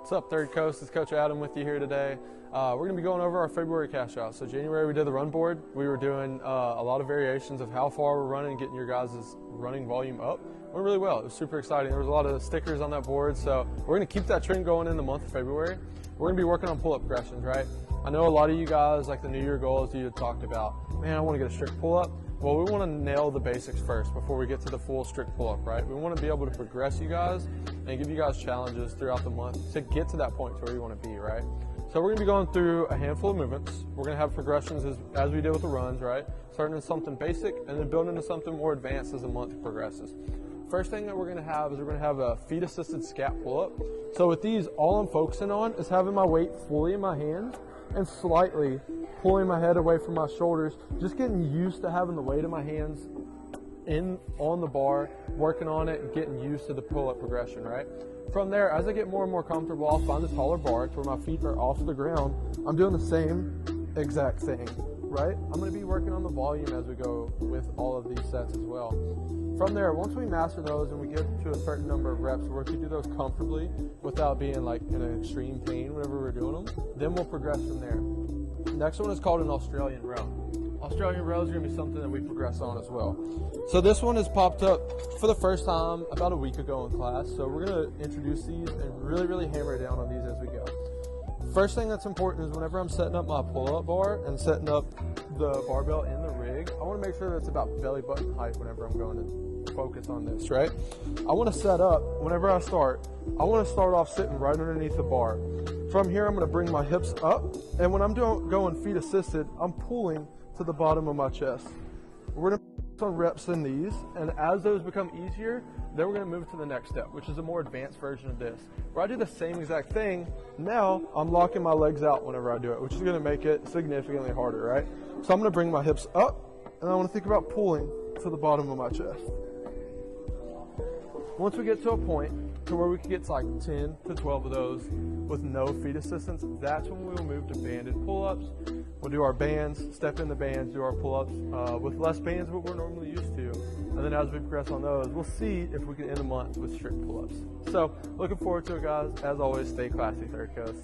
What's up, Third Coast? It's Coach Adam with you here today. We're going to be going over our February cash out. So January we did the run board. We were doing a lot of variations of how far we're running, getting your guys' running volume up. Went really well. It was super exciting. There was a lot of stickers on that board. So we're going to keep that trend going in the month of February. We're going to be working on pull-up progressions, right? I know a lot of you guys, like the New Year goals you had talked about, man, I want to get a strict pull-up. Well, we want to nail the basics first before we get to the full strict pull-up, right? We want to be able to progress you guys and give you guys challenges throughout the month to get to that point to where you want to be, right? So we're going to be going through a handful of movements. We're going to have progressions as we did with the runs, right? Starting in something basic and then building into something more advanced as the month progresses. First thing that we're going to have is we're going to have a feet-assisted scat pull-up. So with these, all I'm focusing on is having my weight fully in my hands and slightly pulling my head away from my shoulders, just getting used to having the weight of my hands on the bar, working on it and getting used to the pull-up progression, right? From there, as I get more and more comfortable, I'll find a taller bar to where my feet are off the ground. I'm doing the same exact thing, right? I'm going to be working on the volume as we go with all of these sets as well. From there, once we master those and we get to a certain number of reps where we can do those comfortably without being like in an extreme pain whenever we're doing them, then we'll progress from there. Next one is called an Australian row. Australian row is going to be something that we progress on as well. So this one has popped up for the first time about a week ago in class. So we're going to introduce these and really hammer down on these as we go. First thing that's important is whenever I'm setting up my pull-up bar and setting up the barbell in the rig, I want to make sure that it's about belly button height whenever I'm going to focus on this, right? I want to set up, whenever I start, I want to start off sitting right underneath the bar. From here, I'm going to bring my hips up, and when I'm going feet assisted, I'm pulling to the bottom of my chest. We're going to put some reps in these, and as those become easier, then we're going to move to the next step, which is a more advanced version of this, where I do the same exact thing. Now I'm locking my legs out whenever I do it, which is going to make it significantly harder, right? So I'm going to bring my hips up, and I want to think about pulling to the bottom of my chest. Once we get to a point to where we can get to like 10 to 12 of those with no feet assistance, that's when we will move to banded pull-ups. We'll do our bands, step in the bands, do our pull-ups with less bands than what we're normally used to. And then as we progress on those, we'll see if we can end the month with strict pull-ups. So looking forward to it, guys. As always, stay classy, Third Coast.